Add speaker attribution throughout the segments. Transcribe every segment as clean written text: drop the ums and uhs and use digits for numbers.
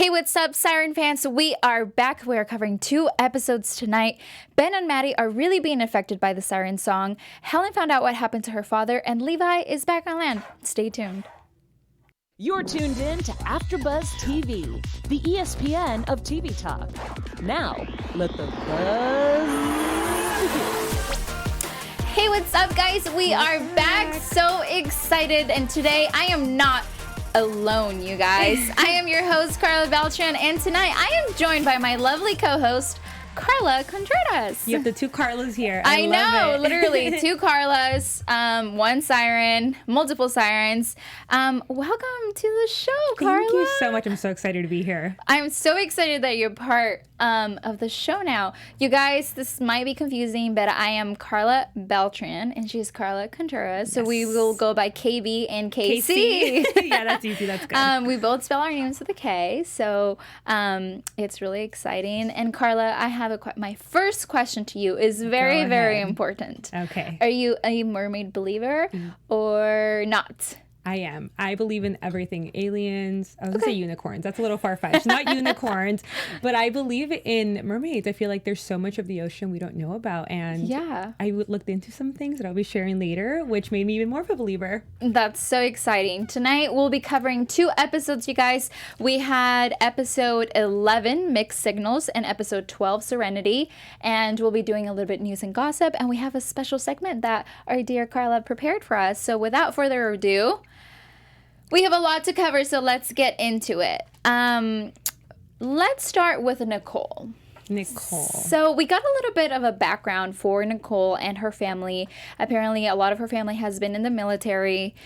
Speaker 1: Hey, what's up, Siren fans? We are back. We are covering 2 episodes tonight. Ben and Maddie are really being affected by the Siren song. Helen found out what happened to her father, and Levi is back on land. Stay tuned.
Speaker 2: You're tuned in to AfterBuzz TV, the ESPN of TV talk. Now, let the buzz begin.
Speaker 1: Hey, what's up, guys? We are back. So excited. And today, I am not alone, you guys. I am your host, Karla Beltrán, and tonight I am joined by my lovely co-host, Karla Contreras.
Speaker 3: You have the 2 Karlas here.
Speaker 1: I
Speaker 3: love
Speaker 1: know,
Speaker 3: it.
Speaker 1: literally 2 Karlas, 1 Siren, multiple Sirens. Welcome to the show, Karla.
Speaker 3: Thank you so much. I'm so excited to be here.
Speaker 1: I'm so excited that you're part of the show now. You guys, this might be confusing, but I am Karla Beltrán, and she's Karla Contreras. So we will go by KB and KC.
Speaker 3: Yeah, that's easy. That's good.
Speaker 1: We both spell our names with a K, so it's really exciting. And Karla, I have my first question to you is very, very important.
Speaker 3: Okay.
Speaker 1: Are you a mermaid believer or not?
Speaker 3: I am. I believe in everything. Aliens. I was going to say unicorns. That's a little far-fetched. Not unicorns. But I believe in mermaids. I feel like there's so much of the ocean we don't know about. And I looked into some things that I'll be sharing later, which made me even more of a believer.
Speaker 1: That's so exciting. Tonight, we'll be covering 2 episodes, you guys. We had episode 11, Mixed Signals, and episode 12, Serenity. And we'll be doing a little bit news and gossip. And we have a special segment that our dear Karla prepared for us. So without further ado, we have a lot to cover, so let's get into it. Let's start with Nicole. So we got a little bit of a background for Nicole and her family. Apparently, a lot of her family has been in the military.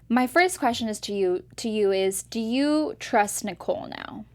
Speaker 1: My first question is to you is, do you trust Nicole now?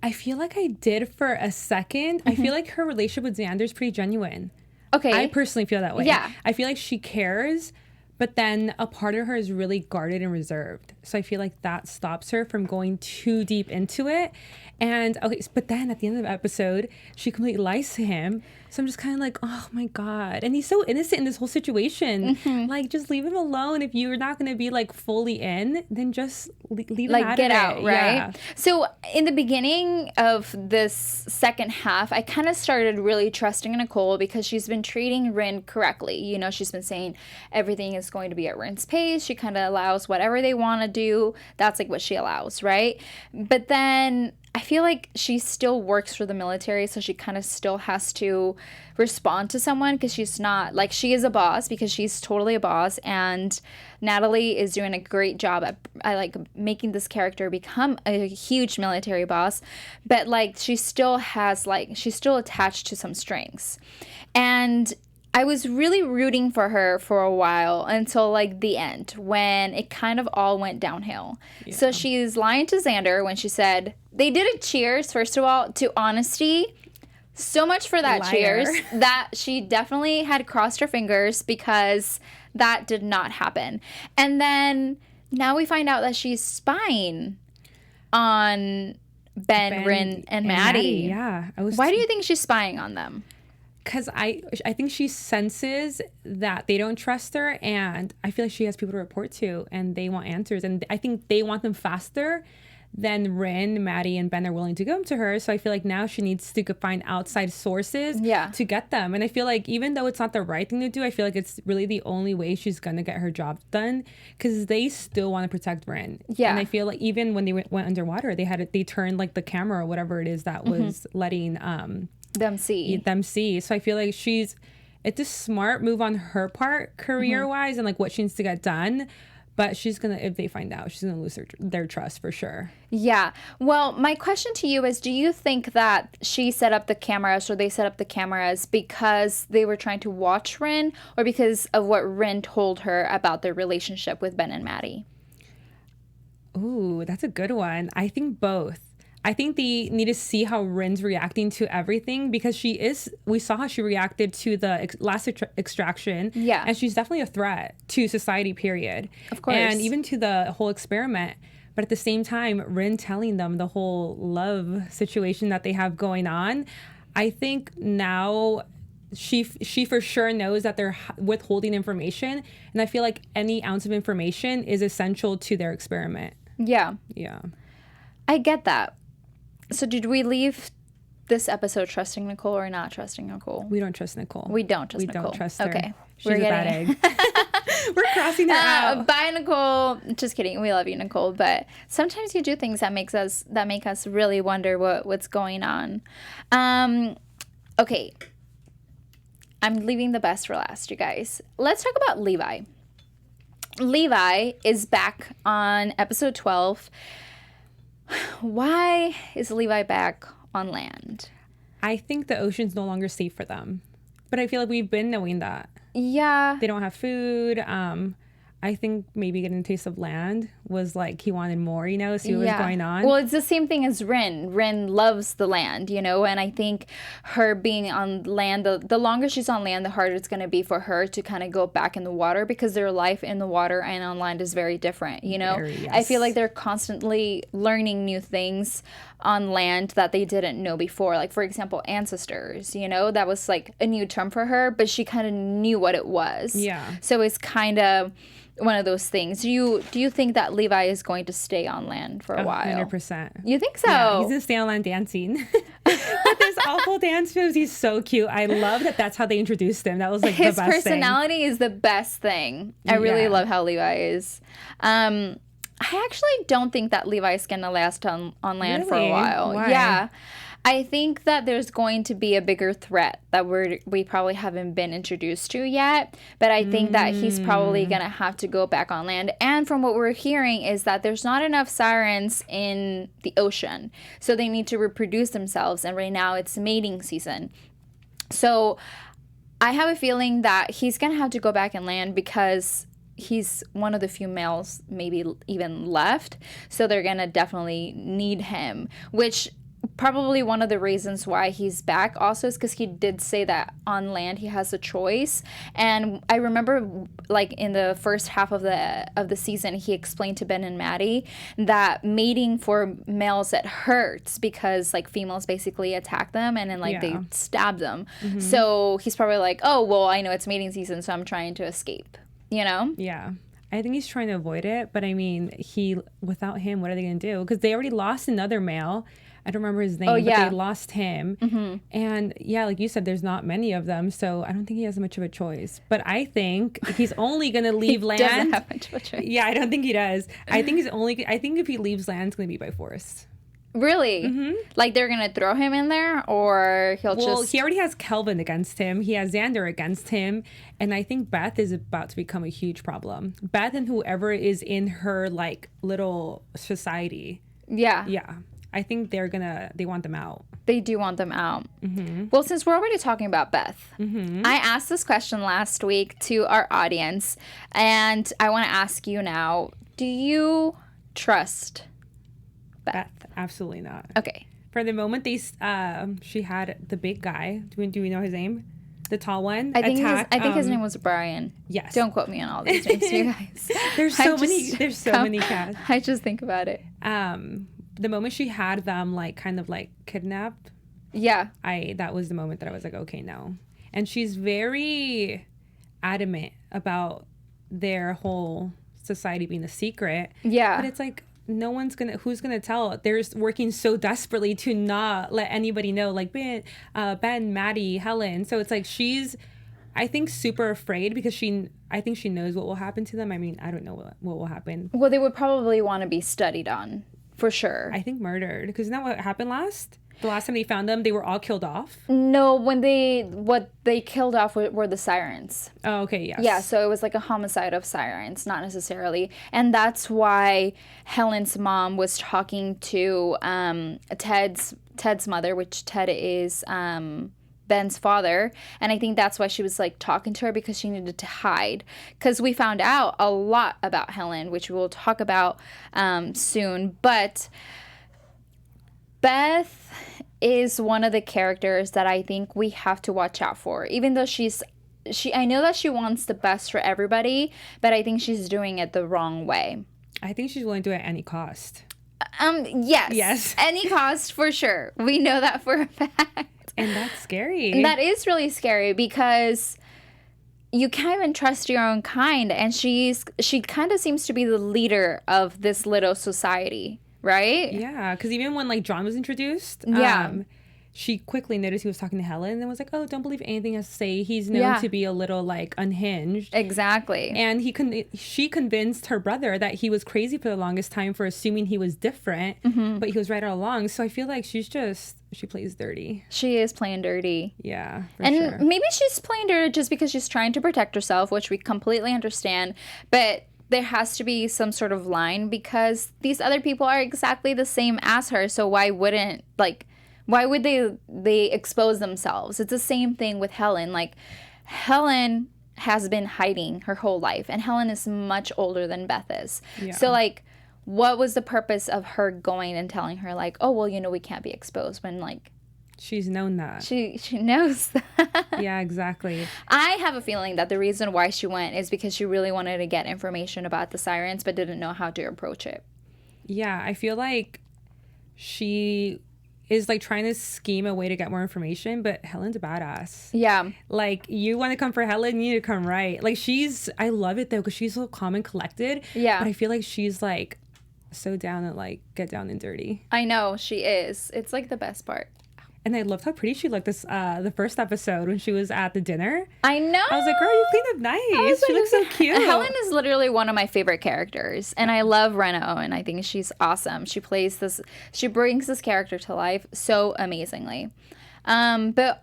Speaker 3: I feel like I did for a second. I feel like her relationship with Xander is pretty genuine.
Speaker 1: Okay.
Speaker 3: I personally feel that way.
Speaker 1: Yeah.
Speaker 3: I feel like she cares, but then a part of her is really guarded and reserved. So I feel like that stops her from going too deep into it. And but then at the end of the episode, she completely lies to him. So I'm just kind of like, oh my God. And he's so innocent in this whole situation. Like, just leave him alone. If you're not going to be like fully in, then just leave him out
Speaker 1: get
Speaker 3: of
Speaker 1: out,
Speaker 3: it.
Speaker 1: right?
Speaker 3: Yeah.
Speaker 1: So in the beginning of this second half, I kind of started really trusting Nicole because she's been treating Rin correctly. You know, she's been saying everything is going to be at Rin's pace. She kind of allows whatever they want to do. That's like what she allows, right? But then I feel like she still works for the military, so she kind of still has to respond to someone because she's not, like, she is a boss because she's totally a boss, and Natalie is doing a great job at like making this character become a huge military boss, but like she's still attached to some strings. And I was really rooting for her for a while until like the end when it kind of all went downhill. Yeah. So she's lying to Xander when she said they did a cheers, first of all, to honesty. So much for that cheers that she definitely had crossed her fingers because that did not happen. And then now we find out that she's spying on Ben, Rin, and Maddie.
Speaker 3: Yeah.
Speaker 1: Why do you think she's spying on them?
Speaker 3: Because I think she senses that they don't trust her, and I feel like she has people to report to, and they want answers, and I think they want them faster than Rin, Maddie, and Ben are willing to give to her. So I feel like now she needs to find outside sources to get them. And I feel like even though it's not the right thing to do, I feel like it's really the only way she's going to get her job done because they still want to protect Rin. Yeah. And I feel like even when they went underwater, they turned like the camera or whatever it is that was letting them see. So I feel like it's a smart move on her part career-wise and like what she needs to get done. But if they find out, she's going to lose their trust for sure.
Speaker 1: Yeah. Well, my question to you is, do you think that she set up the cameras or they set up the cameras because they were trying to watch Rin or because of what Rin told her about their relationship with Ben and Maddie?
Speaker 3: Ooh, that's a good one. I think both. I think they need to see how Rin's reacting to everything because we saw how she reacted to the last extraction. Yeah. And she's definitely a threat to society, period.
Speaker 1: Of course.
Speaker 3: And even to the whole experiment. But at the same time, Rin telling them the whole love situation that they have going on, I think now she for sure knows that they're withholding information. And I feel like any ounce of information is essential to their experiment.
Speaker 1: Yeah.
Speaker 3: Yeah.
Speaker 1: I get that. So did we leave this episode trusting Nicole or not trusting Nicole?
Speaker 3: We don't trust Nicole.
Speaker 1: We don't trust Nicole.
Speaker 3: We don't trust her.
Speaker 1: Okay.
Speaker 3: She's a bad egg. We're crossing her out.
Speaker 1: Bye, Nicole. Just kidding. We love you, Nicole. But sometimes you do things that make us really wonder what's going on. Okay. I'm leaving the best for last, you guys. Let's talk about Levi. Levi is back on episode 12. Why is Levi back on land?
Speaker 3: I think the ocean's no longer safe for them. But I feel like we've been knowing that.
Speaker 1: Yeah.
Speaker 3: They don't have food. I think maybe getting a taste of land was like he wanted more, see what was going on.
Speaker 1: Well, it's the same thing as Rin. Rin loves the land, and I think her being on land, the longer she's on land, the harder it's going to be for her to kind of go back in the water, because their life in the water and on land is very different,
Speaker 3: Very, yes.
Speaker 1: I feel like they're constantly learning new things on land that they didn't know before. Like, for example, ancestors, that was like a new term for her, but she kind of knew what it was.
Speaker 3: Yeah.
Speaker 1: So it's kind of one of those things. Do you think that Levi is going to stay on land for a while?
Speaker 3: 100%.
Speaker 1: You think so?
Speaker 3: Yeah, he's gonna stay on land dancing. But there's awful dance moves. He's so cute. I love that. That's how they introduced him. That was like
Speaker 1: his
Speaker 3: the best
Speaker 1: personality
Speaker 3: thing.
Speaker 1: Is the best thing. I really love how Levi is. I actually don't think that Levi is gonna last on land for a
Speaker 3: Really?
Speaker 1: while.
Speaker 3: Why?
Speaker 1: Yeah. I think that there's going to be a bigger threat that we probably haven't been introduced to yet, but I think that he's probably going to have to go back on land. And from what we're hearing is that there's not enough sirens in the ocean, so they need to reproduce themselves, and right now it's mating season. So I have a feeling that he's going to have to go back and land, because he's one of the few males maybe even left, so they're going to definitely need him, which probably one of the reasons why he's back also is because he did say that on land he has a choice. And I remember, like, in the first half of the season, he explained to Ben and Maddie that mating for males, it hurts because, like, females basically attack them and then, like, they stab them. Mm-hmm. So he's probably like, oh, well, I know it's mating season, so I'm trying to escape,
Speaker 3: Yeah. I think he's trying to avoid it, but I mean, without him, what are they going to do? Because they already lost another male. I don't remember his name, but they lost him. Mm-hmm. And yeah, like you said, there's not many of them, so I don't think he has much of a choice. But I think he's only going to leave land.
Speaker 1: He doesn't have much of a choice.
Speaker 3: Yeah, I don't think he does. I think if he leaves land, it's going to be by force.
Speaker 1: Really? Mm-hmm. Like, they're going to throw him in there, or he
Speaker 3: already has Calvin against him. He has Xander against him. And I think Beth is about to become a huge problem. Beth and whoever is in her, like, little society.
Speaker 1: Yeah.
Speaker 3: Yeah. I think they want them out.
Speaker 1: They do want them out. Mm-hmm. Well, since we're already talking about Beth, I asked this question last week to our audience, and I want to ask you now, do you trust Beth?
Speaker 3: Absolutely not.
Speaker 1: Okay.
Speaker 3: For the moment she had the big guy. Do we know his name? The tall one?
Speaker 1: I think his name was Brian.
Speaker 3: Yes.
Speaker 1: Don't quote me on all these names, you guys.
Speaker 3: There's so many cats.
Speaker 1: I just think about it.
Speaker 3: The moment she had them, like, kind of like kidnapped.
Speaker 1: Yeah.
Speaker 3: That was the moment that I was like, okay, no. And she's very adamant about their whole society being a secret.
Speaker 1: Yeah.
Speaker 3: But it's like, who's gonna tell? They're working so desperately to not let anybody know, like Ben, Maddie, Helen. So it's like she's, I think, super afraid because I think she knows what will happen to them. I mean, I don't know what will happen.
Speaker 1: Well, they would probably want to be studied on, for sure.
Speaker 3: I think murdered, because isn't that what happened the last time they found them? They were all killed off.
Speaker 1: No, what they killed off were the sirens.
Speaker 3: Oh, okay, yes.
Speaker 1: Yeah, so it was like a homicide of sirens, not necessarily. And that's why Helen's mom was talking to Ted's mother, which Ted is Ben's father. And I think that's why she was, like, talking to her, because she needed to hide. Because we found out a lot about Helen, which we will talk about soon. But Beth is one of the characters that I think we have to watch out for. Even though I know that she wants the best for everybody, but I think she's doing it the wrong way.
Speaker 3: I think she's willing to do it at any cost.
Speaker 1: Yes. Any cost, for sure. We know that for a fact.
Speaker 3: And that's scary.
Speaker 1: And that is really scary, because you can't even trust your own kind. And she kind of seems to be the leader of this little society. right?
Speaker 3: Yeah, because even when like John was introduced,
Speaker 1: Yeah.
Speaker 3: she quickly noticed he was talking to Helen and was like, "Oh, don't believe anything he has to say. He's known to be a little like unhinged."
Speaker 1: Exactly.
Speaker 3: And she convinced her brother that he was crazy for the longest time for assuming he was different, but he was right all along. So I feel like she plays dirty.
Speaker 1: She is playing dirty.
Speaker 3: Yeah,
Speaker 1: And
Speaker 3: sure.
Speaker 1: maybe she's playing dirty just because she's trying to protect herself, which we completely understand. But there has to be some sort of line because these other people are exactly the same as her. So why would they expose themselves? It's the same thing with Helen. Like, Helen has been hiding her whole life, and Helen is much older than Beth is.
Speaker 3: Yeah.
Speaker 1: So, like, what was the purpose of her going and telling her, like, oh, well, we can't be exposed, when, like,
Speaker 3: She's known that.
Speaker 1: she knows that.
Speaker 3: Yeah, exactly.
Speaker 1: I have a feeling that the reason why she went is because she really wanted to get information about the sirens, but didn't know how to approach it.
Speaker 3: Yeah, I feel like she is like trying to scheme a way to get more information, but Helen's a badass.
Speaker 1: Yeah.
Speaker 3: Like, you want to come for Helen, you need to come right. Like, I love it though, because she's so calm and collected.
Speaker 1: Yeah.
Speaker 3: But I feel like she's like so down to like get down and dirty.
Speaker 1: I know, she is. It's like the best part.
Speaker 3: And I loved how pretty she looked the first episode when she was at the dinner.
Speaker 1: I know.
Speaker 3: I was like, girl, you cleaned up nice. She looks so cute.
Speaker 1: Helen is literally one of my favorite characters, and I love Rena Owen. I think she's awesome. She brings this character to life so amazingly. But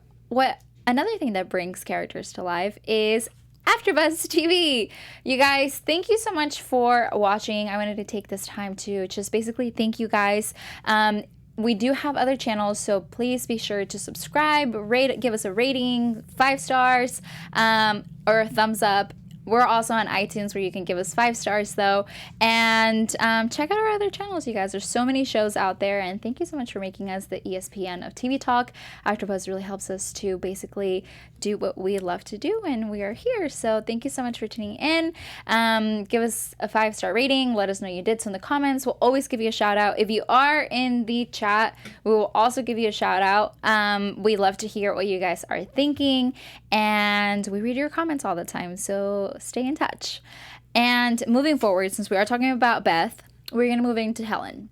Speaker 1: another thing that brings characters to life is AfterBuzz TV. You guys, thank you so much for watching. I wanted to take this time to just basically thank you guys. We do have other channels, so please be sure to subscribe, give us a rating, 5 stars, or a thumbs up. We're also on iTunes where you can give us 5 stars though. And check out our other channels, you guys. There's so many shows out there. And thank you so much for making us the ESPN of TV Talk. AfterBuzz really helps us to basically do what we love to do, and we are here. So thank you so much for tuning in. Give us a 5-star rating. Let us know you did so in the comments. We'll always give you a shout out. If you are in the chat, we will also give you a shout out. We love to hear what you guys are thinking, and we read your comments all the time. So stay in touch. And moving forward, since we are talking about Beth, we're going to move into Helen.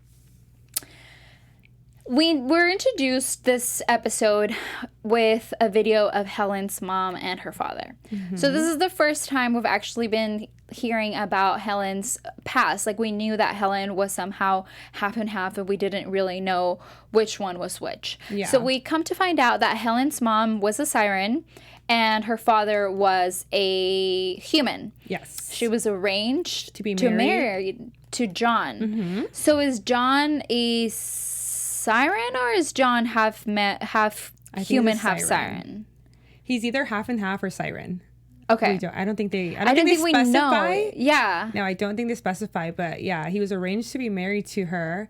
Speaker 1: We were introduced this episode with a video of Helen's mom and her father. Mm-hmm. So this is the first time we've actually been hearing about Helen's past. Like, we knew that Helen was somehow half and half, and we didn't really know which one was which. Yeah. So we come to find out that Helen's mom was a siren and her father was a human. Yes. She was arranged to be married to John. Mm-hmm. So is John a siren, or is John half human, half siren?
Speaker 3: He's either half and half or siren.
Speaker 1: Okay.
Speaker 3: I don't think they specify.
Speaker 1: Know. Yeah.
Speaker 3: No, I don't think they specify, but yeah, he was arranged to be married to her.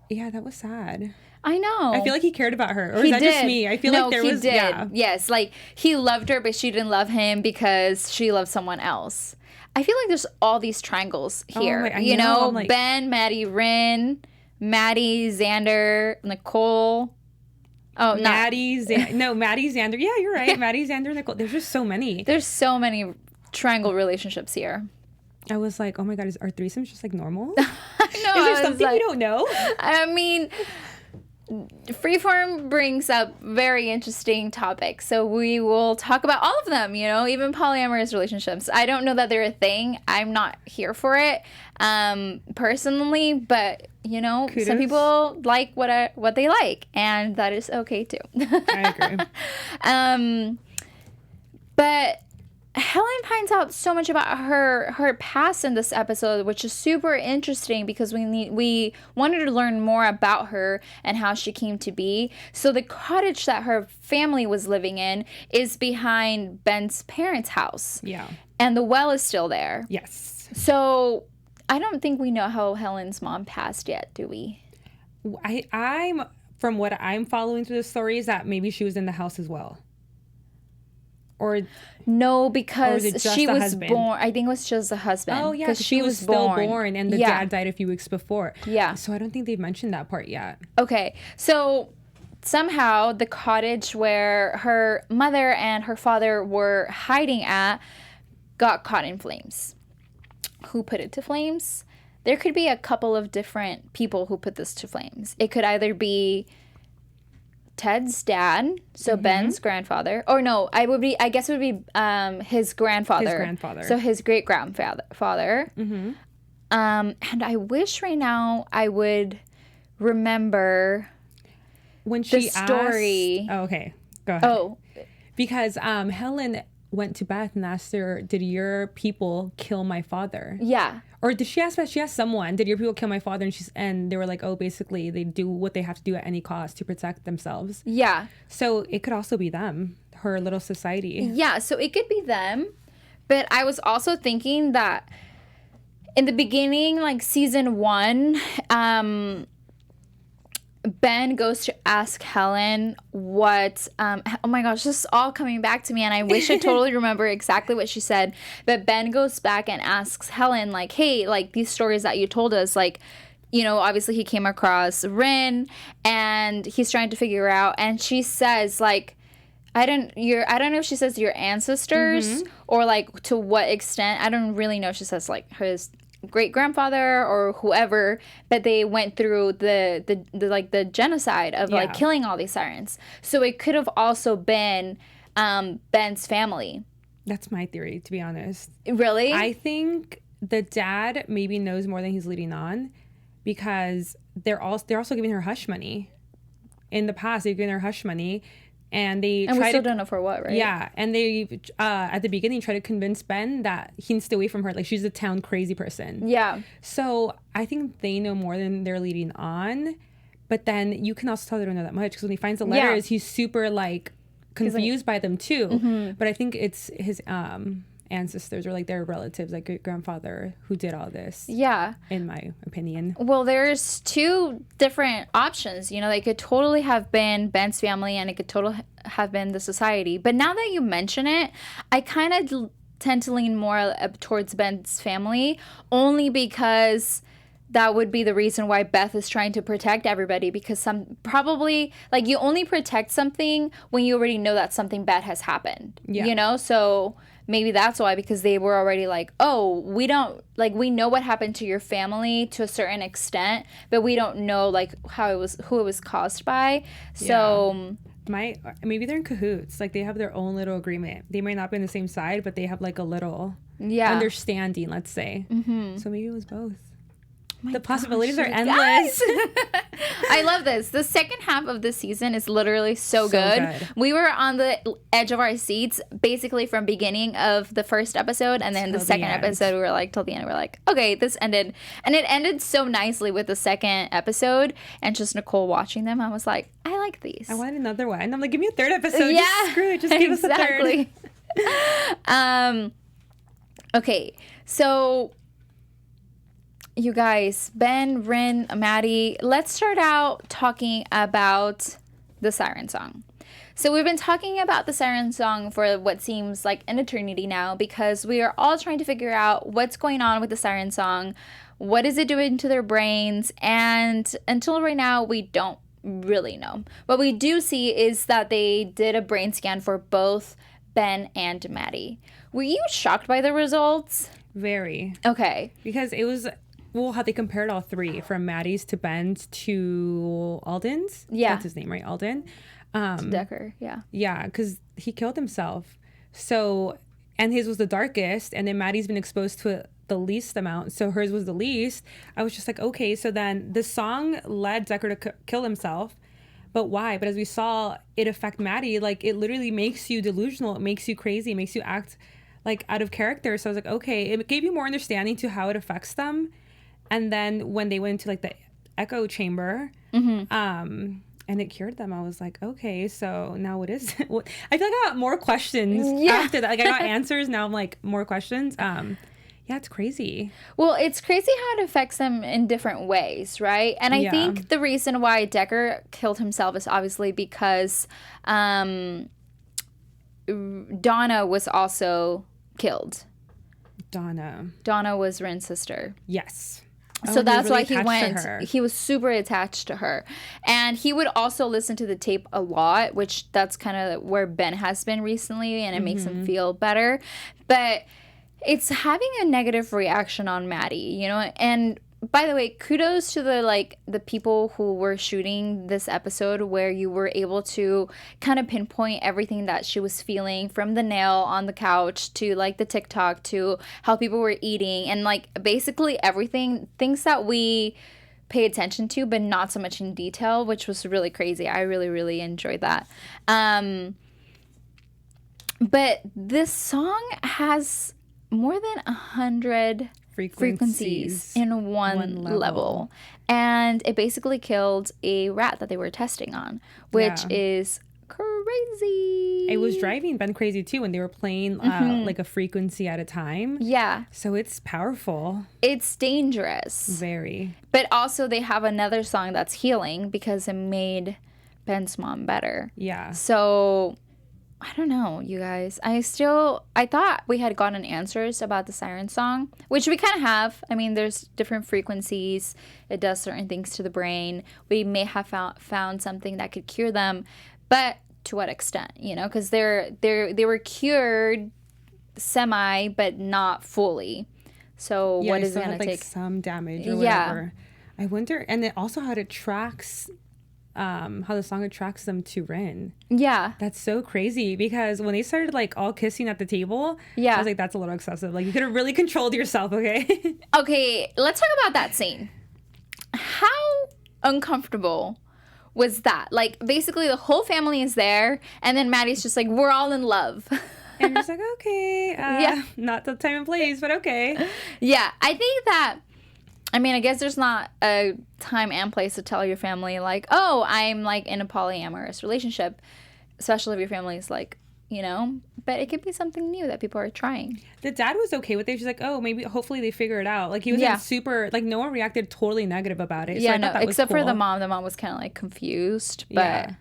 Speaker 3: Yeah, that was sad.
Speaker 1: I know.
Speaker 3: I feel like he cared about her. Or is that just me? I feel like there was...
Speaker 1: No, he did. Yeah. Yes, like, he loved her, but she didn't love him because she loved someone else. I feel like there's all these triangles here. I know. Like, Ben, Maddie, Rin, Maddie, Xander, Nicole. Oh,
Speaker 3: Maddie, Xander. Yeah, you're right. Maddie, Xander, Nicole. There's just so many.
Speaker 1: There's so many triangle relationships here.
Speaker 3: I was like, oh my God, are threesomes just like normal?
Speaker 1: I know.
Speaker 3: Is there something we don't know?
Speaker 1: I mean, Freeform brings up very interesting topics, so we will talk about all of them, even polyamorous relationships. I don't know that they're a thing. I'm not here for it personally, but Kudos. Some people like what they like, and that is okay too.
Speaker 3: I agree.
Speaker 1: But Helen finds out so much about her past in this episode, which is super interesting because we wanted to learn more about her and how she came to be. So the cottage that her family was living in is behind Ben's parents' house. Yeah. And the well is still there.
Speaker 3: Yes.
Speaker 1: So I don't think we know how Helen's mom passed yet, do we?
Speaker 3: I'm from what I'm following through the story is that maybe she was in the house as well. Or
Speaker 1: no, because she was
Speaker 3: husband?
Speaker 1: Born. I think it was just the husband.
Speaker 3: Oh yeah, because she was still born, and the dad died a few weeks before.
Speaker 1: Yeah.
Speaker 3: So I don't think they've mentioned that part yet.
Speaker 1: Okay, so somehow the cottage where her mother and her father were hiding at got caught in flames. Who put it to flames? there could be a couple of different people who put this to flames. It could either be Ted's dad, so Ben's grandfather, or no, I guess it would be his grandfather. So his great grandfather. And I wish right now I would remember
Speaker 3: when she
Speaker 1: the story.
Speaker 3: Asked, oh, okay, go ahead. Oh, because Helen went to Beth and asked her, "Did your people kill my father?"
Speaker 1: Yeah.
Speaker 3: Or did she ask Beth? She asked someone, "Did your people kill my father?" And they were like, "Oh, basically, they do what they have to do at any cost to protect themselves."
Speaker 1: Yeah.
Speaker 3: So it could also be them, her little society.
Speaker 1: Yeah. So it could be them, but I was also thinking that in the beginning, like season 1, Ben goes to ask Helen what, oh my gosh, this is all coming back to me, and I wish I totally remember exactly what she said, but Ben goes back and asks Helen, like, hey, like, these stories that you told us, like, you know, obviously he came across Rin, and he's trying to figure out, and she says, like, I don't know if she says your ancestors, or, like, to what extent, I don't really know if she says, like, his great-grandfather or whoever, but they went through the genocide of like killing all these sirens. So it could have also been Ben's family.
Speaker 3: That's my theory, to be honest.
Speaker 1: Really?
Speaker 3: I think the dad maybe knows more than he's leading on, because they're also giving her hush money. In the past, they've given her hush money. And we
Speaker 1: still don't know for what, right?
Speaker 3: Yeah, and they at the beginning try to convince Ben that he needs to stay away from her. Like, she's a town crazy person.
Speaker 1: Yeah.
Speaker 3: So I think they know more than they're leading on. But then you can also tell they don't know that much, because when he finds the letters, he's super like confused by them too. But I think it's his ancestors or like their relatives, like great grandfather, who did all this.
Speaker 1: Yeah.
Speaker 3: In my opinion.
Speaker 1: Well, there's 2 different options. You know, they could totally have been Ben's family, and it could totally have been the society. But now that you mention it, I kind of tend to lean more towards Ben's family, only because that would be the reason why Beth is trying to protect everybody, because probably like you only protect something when you already know that something bad has happened. Yeah. You know, so maybe that's why, because they were already like, oh, we know what happened to your family to a certain extent, but we don't know like who it was caused by. So
Speaker 3: maybe they're in cahoots. Like, they have their own little agreement. They might not be on the same side, but they have like a little understanding, let's say. So maybe it was both. The possibilities are endless.
Speaker 1: I love this. The second half of the season is literally so good. We were on the edge of our seats basically from beginning of the first episode, and then the second episode we were like till the end. We were like, okay, this ended, and it ended so nicely with the second episode. And just Nicole watching them, I was like, I like these.
Speaker 3: I want another one. And I'm like, give me a third episode. Yeah, just screw it. Just give us a third.
Speaker 1: Okay, so. You guys, Ben, Rin, Maddie, let's start out talking about the Siren song. So we've been talking about the Siren song for what seems like an eternity now, because we are all trying to figure out what's going on with the Siren song, what is it doing to their brains, and until right now, we don't really know. What we do see is that they did a brain scan for both Ben and Maddie. Were you shocked by the results?
Speaker 3: Very.
Speaker 1: Okay.
Speaker 3: Because it was... Well, how they compared all 3, from Maddie's to Ben's to Alden's.
Speaker 1: Yeah.
Speaker 3: That's his name, right? Alden.
Speaker 1: Decker, yeah.
Speaker 3: Yeah, because he killed himself. So, and his was the darkest, and then Maddie's been exposed to the least amount, so hers was the least. I was just like, okay, so then the song led Decker to kill himself, but why? But as we saw it affect Maddie, like, it literally makes you delusional. It makes you crazy. It makes you act, like, out of character. So I was like, okay, it gave you more understanding to how it affects them. And then when they went into like the echo chamber, and it cured them, I was like, okay, so now what is it? I feel like I got more questions after that. Like, I got answers. Now I'm like, more questions. Yeah, it's crazy.
Speaker 1: Well, it's crazy how it affects them in different ways, right? And I think the reason why Decker killed himself is obviously because Donna was also killed. Donna was Rin's sister.
Speaker 3: Yes.
Speaker 1: So that's why he went. He was super attached to her. And he would also listen to the tape a lot, which that's kind of where Ben has been recently, and it makes him feel better. But it's having a negative reaction on Maddie, you know? And by the way, kudos to the people who were shooting this episode, where you were able to kind of pinpoint everything that she was feeling, from the nail on the couch to like the TikTok to how people were eating, and like basically everything, things that we pay attention to, but not so much in detail, which was really crazy. I really, really enjoyed that. But this song has more than 100 frequencies in one level. And it basically killed a rat that they were testing on, which is crazy.
Speaker 3: It was driving Ben crazy too when they were playing like a frequency at a time.
Speaker 1: Yeah.
Speaker 3: So it's powerful.
Speaker 1: It's dangerous.
Speaker 3: Very.
Speaker 1: But also they have another song that's healing because it made Ben's mom better.
Speaker 3: Yeah.
Speaker 1: So I don't know, you guys. I thought we had gotten answers about the Siren song, which we kind of have. I mean, there's different frequencies. It does certain things to the brain. We may have found something that could cure them, but to what extent? You know, because they were cured semi, but not fully. So
Speaker 3: Yeah,
Speaker 1: what
Speaker 3: they
Speaker 1: is it
Speaker 3: still
Speaker 1: gonna
Speaker 3: had, like,
Speaker 1: take?
Speaker 3: some damage or whatever. I wonder, and then also how it tracks. How the song attracts them to Rin.
Speaker 1: Yeah.
Speaker 3: That's so crazy because when they started like all kissing at the table,
Speaker 1: Yeah.
Speaker 3: I was like, that's a little excessive. Like you could have really controlled yourself, okay?
Speaker 1: Okay, let's talk about that scene. How uncomfortable was that? Like, basically, the whole family is there, and then Maddie's just like, we're all in love.
Speaker 3: And you're just like, okay,
Speaker 1: Yeah.
Speaker 3: not the time and place, but okay.
Speaker 1: Yeah, I think that, I mean, I guess there's not a time and place to tell your family, like, oh, I'm, like, in a polyamorous relationship, especially if your family is, like, you know, but it could be something new that people are trying.
Speaker 3: The dad was okay with it. She's like, oh, maybe, hopefully they figure it out. Like, he wasn't super, like, no one reacted totally negative about it.
Speaker 1: Yeah,
Speaker 3: so I
Speaker 1: no,
Speaker 3: thought that was
Speaker 1: except for
Speaker 3: cool.
Speaker 1: the mom. The mom was kind of, like, confused, but...
Speaker 3: Yeah.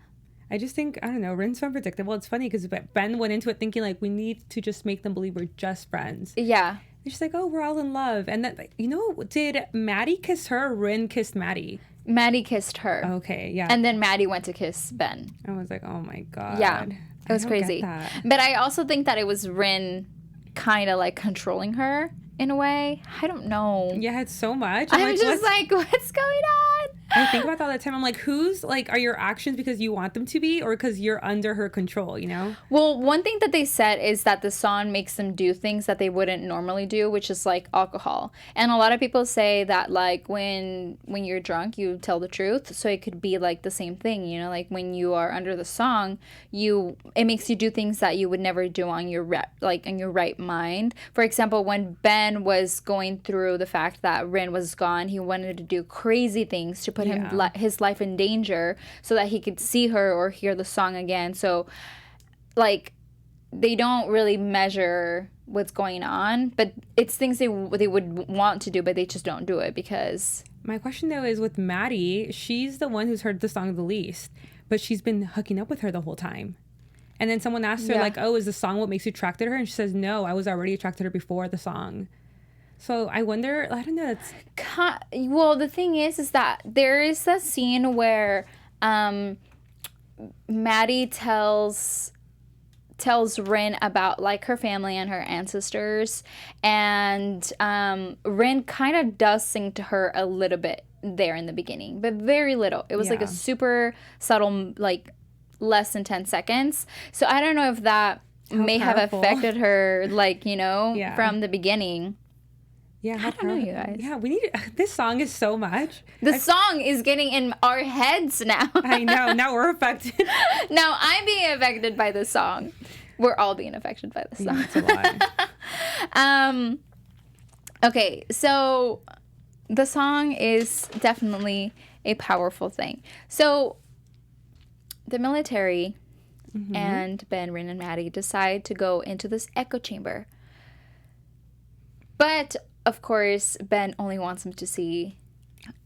Speaker 3: I just think, I don't know, Rin's so unpredictable. It's funny because Ben went into it thinking, like, we need to just make them believe we're just friends.
Speaker 1: Yeah.
Speaker 3: And she's like, oh, we're all in love. And then, like, you know, did Maddie kiss her or Rin kissed Maddie?
Speaker 1: Maddie kissed her.
Speaker 3: Okay, yeah.
Speaker 1: And then Maddie went to kiss Ben.
Speaker 3: I was like, oh my God.
Speaker 1: Yeah. It was
Speaker 3: I don't get
Speaker 1: crazy.
Speaker 3: that.
Speaker 1: But I also think that it was Rin kind of like controlling her in a way. I don't know.
Speaker 3: Yeah, it's so much.
Speaker 1: I'm
Speaker 3: like,
Speaker 1: just like, what's going on?
Speaker 3: I think about that all the time. I'm like, who's like, are your actions because you want them to be or because you're under her control, you know?
Speaker 1: Well, one thing that they said is that the song makes them do things that they wouldn't normally do, which is like alcohol. And a lot of people say that like when you're drunk, you tell the truth. So it could be like the same thing, you know, like when you are under the song, it makes you do things that you would never do on your in your right mind. For example, when Ben was going through the fact that Rin was gone, he wanted to do crazy things to put his life in danger so that he could see her or hear the song again. So like they don't really measure what's going on, but it's things they would want to do, but they just don't do it because...
Speaker 3: My question though is with Maddie, she's the one who's heard the song the least, but she's been hooking up with her the whole time. And then someone asked her like, oh, is the song what makes you attracted to her? And she says, no, I was already attracted to her before the song. So I wonder, I don't know.
Speaker 1: Well, the thing is that there is a scene where Maddie tells Rin about like her family and her ancestors, and Rin kind of does sing to her a little bit there in the beginning, but very little. It was like a super subtle, like less than 10 seconds. So I don't know if that may have affected her, like, you know, from the beginning.
Speaker 3: Yeah,
Speaker 1: I don't know, you guys.
Speaker 3: Yeah, we need this song is so much.
Speaker 1: The song is getting in our heads now.
Speaker 3: I know. Now we're affected.
Speaker 1: Now I'm being affected by the song. We're all being affected by the song.
Speaker 3: Yeah, it's a lot.
Speaker 1: Okay, so the song is definitely a powerful thing. So the military and Ben, Rin, and Maddie decide to go into this echo chamber. But of course, Ben only wants them to see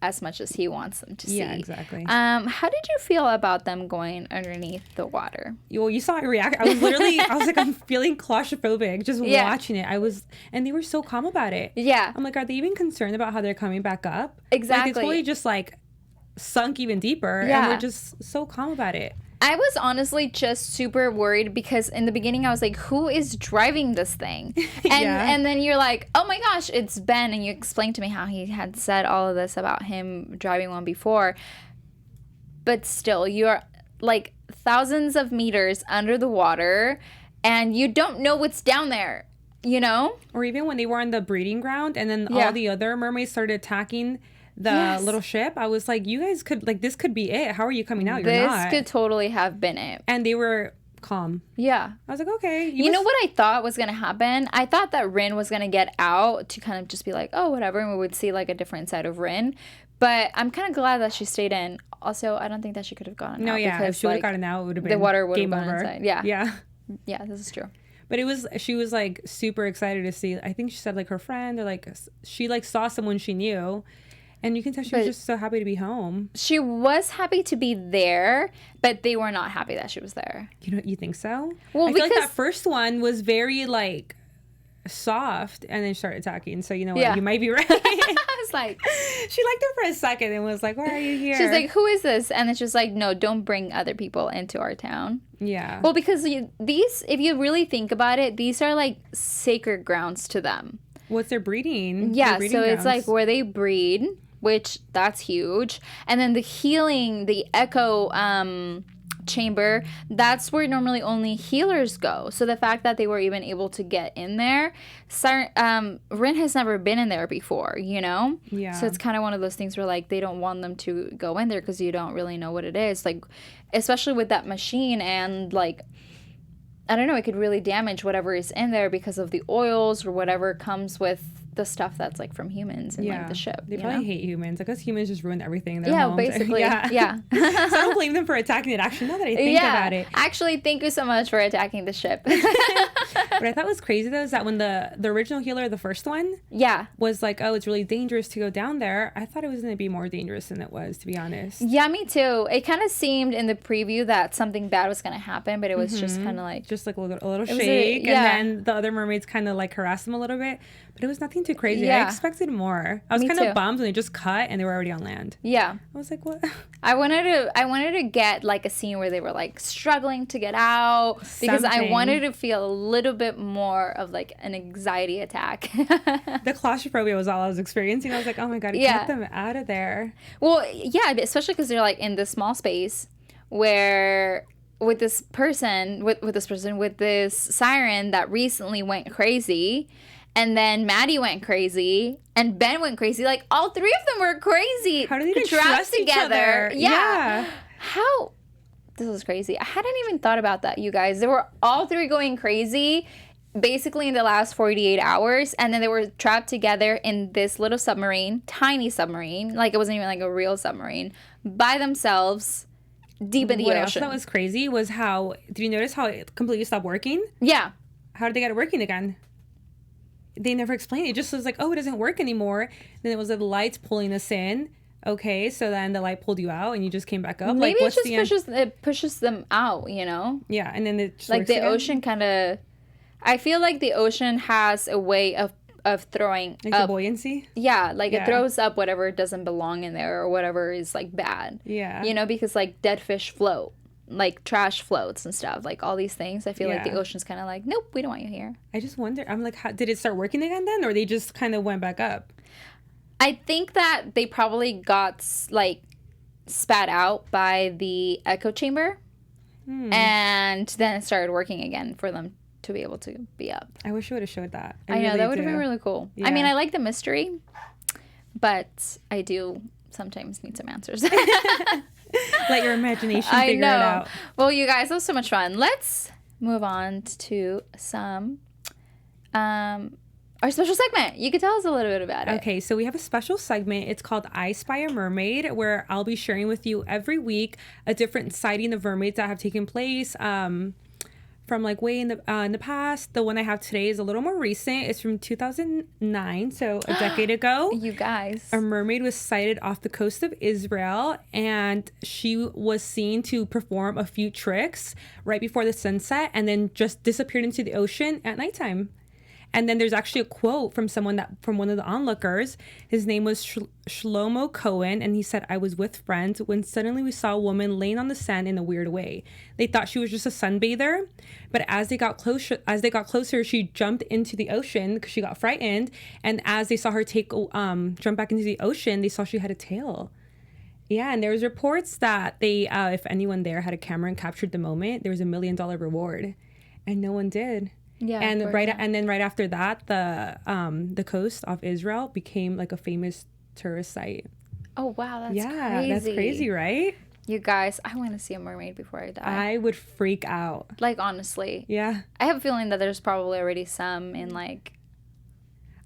Speaker 1: as much as he wants them to see.
Speaker 3: Yeah, exactly.
Speaker 1: How did you feel about them going underneath the water?
Speaker 3: Well, you saw it react. I was like, I'm feeling claustrophobic just watching it. And they were so calm about it.
Speaker 1: Yeah.
Speaker 3: I'm like, are they even concerned about how they're coming back up?
Speaker 1: Exactly.
Speaker 3: Like, they totally just like sunk even deeper.
Speaker 1: Yeah.
Speaker 3: And we're just so calm about it.
Speaker 1: I was honestly just super worried because in the beginning I was like, who is driving this thing? And then you're like, oh my gosh, it's Ben. And you explained to me how he had said all of this about him driving one before. But still, you're like thousands of meters under the water and you don't know what's down there, you know?
Speaker 3: Or even when they were on the breeding ground and then all the other mermaids started attacking the little ship, I was like, you guys could, like, this could be it. How are you coming out? You're not.
Speaker 1: This could totally have been it.
Speaker 3: And they were calm.
Speaker 1: Yeah.
Speaker 3: I was like, okay.
Speaker 1: You know what I thought was going to happen? I thought that Rin was going to get out to kind of just be like, oh, whatever. And we would see like a different side of Rin. But I'm kind of glad that she stayed in. Also, I don't think that she could have gotten out.
Speaker 3: No, yeah. Because, if she would have gotten out, it would have been
Speaker 1: the water would have
Speaker 3: game
Speaker 1: gone
Speaker 3: over.
Speaker 1: Inside. Yeah.
Speaker 3: Yeah.
Speaker 1: Yeah, this is true.
Speaker 3: But she was like super excited to see, I think she said like her friend or like she like saw someone she knew. And you can tell she was just so happy to be home.
Speaker 1: She was happy to be there, but they were not happy that she was there.
Speaker 3: You think so?
Speaker 1: Well,
Speaker 3: I feel like that first one was very like soft and then started attacking. So you know what? You might be right.
Speaker 1: I was like,
Speaker 3: she liked her for a second and was like, why are you here?
Speaker 1: She's like, who is this? And then she's like, no, don't bring other people into our town.
Speaker 3: Yeah.
Speaker 1: Well, because these, if you really think about it, these are like sacred grounds to them.
Speaker 3: What's their breeding?
Speaker 1: Yeah,
Speaker 3: their breeding
Speaker 1: so
Speaker 3: grounds.
Speaker 1: it's like where they breed, which that's huge. And then the healing, the echo chamber, that's where normally only healers go. So the fact that they were even able to get in there, Rin has never been in there before, you know?
Speaker 3: Yeah.
Speaker 1: So it's kind of one of those things where like they don't want them to go in there because you don't really know what it is. Like, especially with that machine and like, I don't know, it could really damage whatever is in there because of the oils or whatever comes with the stuff that's like from humans and like the ship.
Speaker 3: They probably hate humans. I guess humans just ruin everything in their homes.
Speaker 1: Basically. Yeah.
Speaker 3: So I don't blame them for attacking it. Actually, now that I think about it.
Speaker 1: Actually, thank you so much for attacking the ship.
Speaker 3: What I thought was crazy though is that when the original healer, the first one, was like, oh, it's really dangerous to go down there. I thought it was going to be more dangerous than it was, to be honest.
Speaker 1: Yeah, me too. It kind of seemed in the preview that something bad was going to happen, but it was just kind of like
Speaker 3: just like a little shake, and then the other mermaids kind of like harassed them a little bit. But it was nothing too crazy. I expected more. I was kind of bummed when they just cut and they were already on land. Yeah. I was like, what?
Speaker 1: I wanted to get like a scene where they were like struggling to get out because I wanted to feel a little bit more of like an anxiety attack.
Speaker 3: The claustrophobia was all I was experiencing. I was like, oh my God, get them out of there.
Speaker 1: Well, yeah, especially because they're like in this small space where with this Siren that recently went crazy. And then Maddie went crazy, and Ben went crazy. Like, all three of them were crazy.
Speaker 3: How do they even trust each other?
Speaker 1: Yeah. How? This was crazy. I hadn't even thought about that, you guys. They were all three going crazy basically in the last 48 hours, and then they were trapped together in this little submarine, tiny submarine. Like, it wasn't even like a real submarine, by themselves, deep in the ocean. What else
Speaker 3: that was crazy was how, did you notice how it completely stopped working?
Speaker 1: Yeah.
Speaker 3: How did they get it working again? They never explained it. It just was like, oh, it doesn't work anymore. Then it was the lights pulling us in. Okay, so then the light pulled you out and you just came back up.
Speaker 1: Maybe
Speaker 3: like, what's
Speaker 1: it pushes them out, you know?
Speaker 3: Yeah, and then it just
Speaker 1: like the ocean kind of. I feel like the ocean has a way of throwing
Speaker 3: like
Speaker 1: up
Speaker 3: the buoyancy.
Speaker 1: Yeah, like it throws up whatever doesn't belong in there or whatever is like bad.
Speaker 3: Yeah,
Speaker 1: you know, because like dead fish float. Like trash floats and stuff, like all these things. I feel like the ocean's kind of like, nope, we don't want you here.
Speaker 3: I just wonder, I'm like, how, did it start working again then, or they just kind of went back up?
Speaker 1: I think that they probably got like spat out by the echo chamber, and then it started working again for them to be able to be up.
Speaker 3: I wish you would have showed that.
Speaker 1: I know, that would have been really cool. Yeah. I mean, I like the mystery, but I do sometimes need some answers.
Speaker 3: Let your imagination figure it out.
Speaker 1: Well, you guys, that was so much fun. Let's move on to some our special segment. You could tell us a little bit about it.
Speaker 3: Okay, so we have a special segment. It's called I Spy a Mermaid, where I'll be sharing with you every week a different sighting of mermaids that have taken place. From like way in the past. The one I have today is a little more recent. It's from 2009, so a decade ago.
Speaker 1: You guys.
Speaker 3: A mermaid was sighted off the coast of Israel, and she was seen to perform a few tricks right before the sunset and then just disappeared into the ocean at nighttime. And then there's actually a quote from from one of the onlookers. His name was Shlomo Cohen, and he said, "I was with friends when suddenly we saw a woman laying on the sand in a weird way. They thought she was just a sunbather, but as they got closer, she jumped into the ocean because she got frightened. And as they saw her jump back into the ocean, they saw she had a tail." Yeah, and there was reports that they, if anyone there had a camera and captured the moment, there was $1 million reward, and no one did.
Speaker 1: Yeah,
Speaker 3: and then right after that, the coast of Israel became like a famous tourist site.
Speaker 1: Oh wow, that's crazy.
Speaker 3: Yeah, that's crazy, right?
Speaker 1: You guys, I want to see a mermaid before I die.
Speaker 3: I would freak out.
Speaker 1: Like, honestly.
Speaker 3: Yeah.
Speaker 1: I have a feeling that there's probably already some in like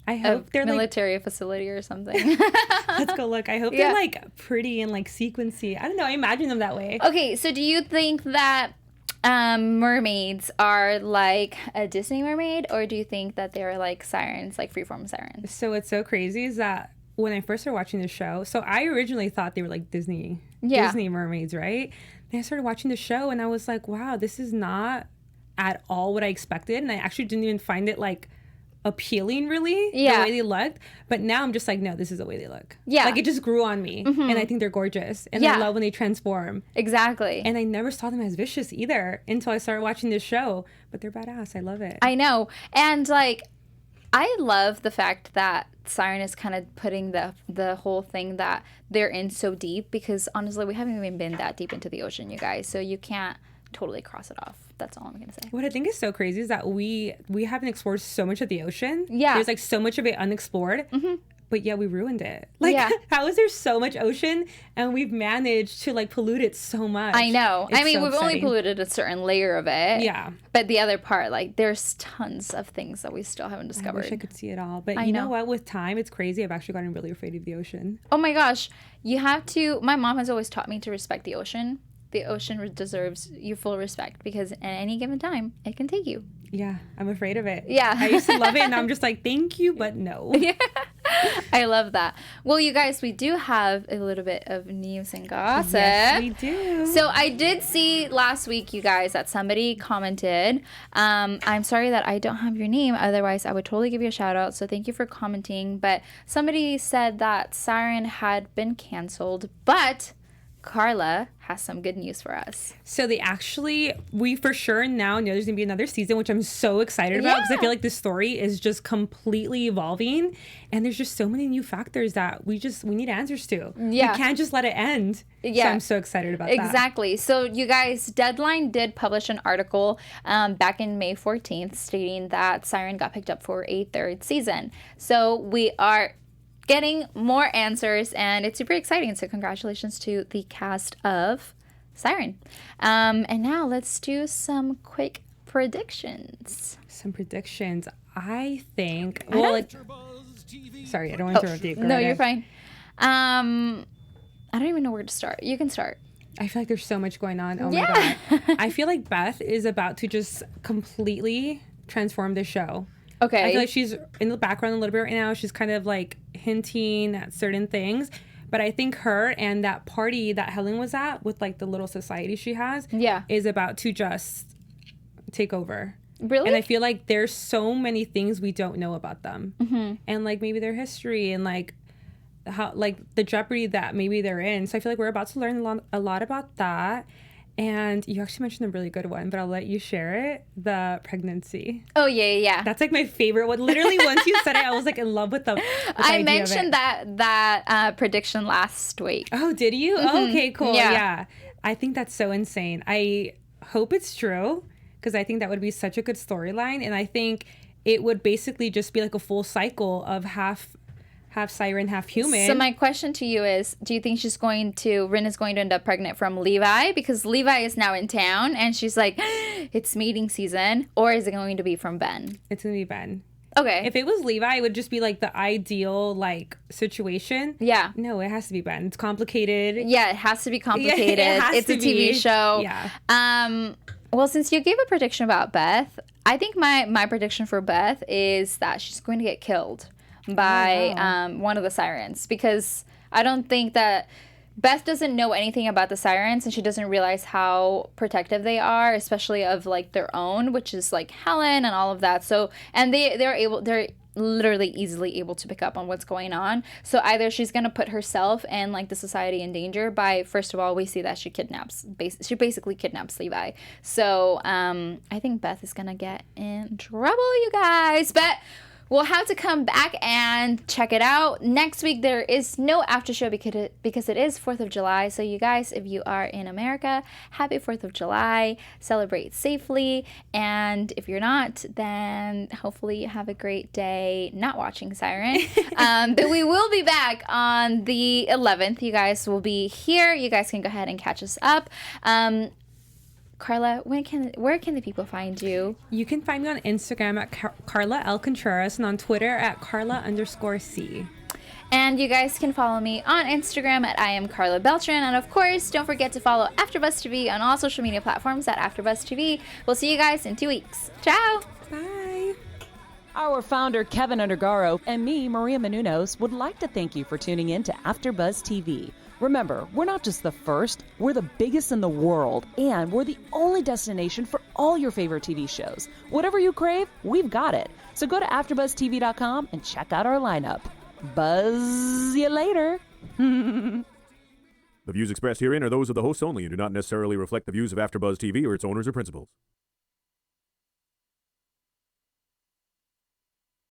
Speaker 3: I hope they're
Speaker 1: military facility or something.
Speaker 3: Let's go look. I hope they're like pretty and like sequency. I don't know. I imagine them that way.
Speaker 1: Okay, so do you think that mermaids are like a Disney mermaid, or do you think that they're like sirens, like freeform sirens?
Speaker 3: So what's so crazy is that when I first started watching the show, so I originally thought they were like Disney mermaids, right? Then I started watching the show and I was like, wow, this is not at all what I expected. And I actually didn't even find it like appealing really, the way they looked. But now I'm just like, no, this is the way they look. Yeah. Like it just grew on me. And I think they're gorgeous. And I love when they transform.
Speaker 1: Exactly.
Speaker 3: And I never saw them as vicious either until I started watching this show. But they're badass. I love it.
Speaker 1: I know. And like, I love the fact that Siren is kind of putting the whole thing that they're in so deep, because honestly, we haven't even been that deep into the ocean, you guys. So you can't totally cross it off. That's all I'm going to say.
Speaker 3: What I think is so crazy is that we haven't explored so much of the ocean.
Speaker 1: Yeah.
Speaker 3: There's like so much of it unexplored. But yeah, we ruined it. Like, how is there so much ocean and we've managed to like pollute it so much?
Speaker 1: I know.
Speaker 3: It's
Speaker 1: I mean,
Speaker 3: so
Speaker 1: we've only
Speaker 3: upsetting.
Speaker 1: polluted a certain layer of it.
Speaker 3: Yeah.
Speaker 1: But the other part, like, there's tons of things that we still haven't
Speaker 3: I
Speaker 1: discovered.
Speaker 3: wish I could see it all. But
Speaker 1: I
Speaker 3: you know
Speaker 1: know.
Speaker 3: what? With time, it's crazy. I've actually gotten really afraid of the ocean.
Speaker 1: Oh my gosh. You have to, my mom has always taught me to respect the ocean. The ocean deserves your full respect, because at any given time, it can take you.
Speaker 3: Yeah, I'm afraid of it.
Speaker 1: Yeah.
Speaker 3: I used to love it, and I'm just like, thank you, but no.
Speaker 1: Yeah. I love that. Well, you guys, we do have a little bit of news and gossip.
Speaker 3: Yes, we do.
Speaker 1: So I did see last week, you guys, that somebody commented. I'm sorry that I don't have your name. Otherwise, I would totally give you a shout out. So thank you for commenting. But somebody said that Siren had been canceled, but Karla has some good news for us.
Speaker 3: So we for sure now know there's gonna be another season, which I'm so excited about, because I feel like this story is just completely evolving, and there's just so many new factors that we need answers to.
Speaker 1: Yeah.
Speaker 3: We can't just let it end.
Speaker 1: Yeah.
Speaker 3: So I'm so excited about that.
Speaker 1: Exactly. So you guys, Deadline did publish an article back in May 14th stating that Siren got picked up for a third season. So we are getting more answers, and it's super exciting. So congratulations to the cast of Siren. And now let's do some quick predictions.
Speaker 3: I think. Sorry, I don't want to interrupt you. Go
Speaker 1: No,
Speaker 3: right
Speaker 1: you're
Speaker 3: ahead.
Speaker 1: fine. I don't even know where to start. You can start.
Speaker 3: I feel like there's so much going on. Oh my
Speaker 1: Yeah.
Speaker 3: God. I feel like Beth is about to just completely transform the show.
Speaker 1: Okay.
Speaker 3: I feel like she's in the background a little bit right now. She's kind of like hinting at certain things. But I think her and that party that Helen was at with like the little society she has is about to just take over.
Speaker 1: Really?
Speaker 3: And I feel like there's so many things we don't know about them. And like maybe their history and like how like the jeopardy that maybe they're in. So I feel like we're about to learn a lot about that. And you actually mentioned a really good one, but I'll let you share it. The pregnancy.
Speaker 1: Oh, yeah.
Speaker 3: That's like my favorite one. Literally, once you said it, I was like in love with the
Speaker 1: I
Speaker 3: idea
Speaker 1: mentioned
Speaker 3: of it.
Speaker 1: that prediction last week.
Speaker 3: Oh, did you? Oh, okay, cool. Yeah. I think that's so insane. I hope it's true, because I think that would be such a good storyline. And I think it would basically just be like a full cycle of half Siren, half human.
Speaker 1: So my question to you is, do you think Rin is going to end up pregnant from Levi? Because Levi is now in town and she's like, it's mating season. Or is it going to be from Ben?
Speaker 3: It's going to be Ben.
Speaker 1: Okay.
Speaker 3: If it was Levi, it would just be like the ideal like situation.
Speaker 1: Yeah.
Speaker 3: No, it has to be Ben. It's complicated.
Speaker 1: Yeah, it has to be complicated. It's a TV show.
Speaker 3: Yeah.
Speaker 1: Well, since you gave a prediction about Beth, I think my prediction for Beth is that she's going to get killed by one of the sirens, because I don't think that Beth doesn't know anything about the sirens, and she doesn't realize how protective they are, especially of like their own, which is like Helen and all of that. So, and they're literally easily able to pick up on what's going on. So either she's gonna put herself and like the society in danger by, first of all, we see that she basically kidnaps Levi. So I think Beth is gonna get in trouble, you guys. But we'll have to come back and check it out. Next week, there is no after show because it is 4th of July. So you guys, if you are in America, happy 4th of July. Celebrate safely. And if you're not, then hopefully you have a great day not watching Siren. But we will be back on the 11th. You guys will be here. You guys can go ahead and catch us up. Karla, where can the people find you?
Speaker 3: You can find me on Instagram at Karla L. Contreras and on Twitter at Karla_C.
Speaker 1: And you guys can follow me on Instagram at I am Karla Beltrán. And of course, don't forget to follow AfterBuzz TV on all social media platforms at AfterBuzz TV. We'll see you guys in 2 weeks. Ciao!
Speaker 3: Bye!
Speaker 2: Our founder, Keven Undergaro, and me, Maria Menounos, would like to thank you for tuning in to AfterBuzz TV. Remember, we're not just the first, we're the biggest in the world, and we're the only destination for all your favorite TV shows. Whatever you crave, we've got it. So go to AfterBuzzTV.com and check out our lineup. Buzz you later.
Speaker 4: The views expressed herein are those of the hosts only and do not necessarily reflect the views of AfterBuzz TV or its owners or principals.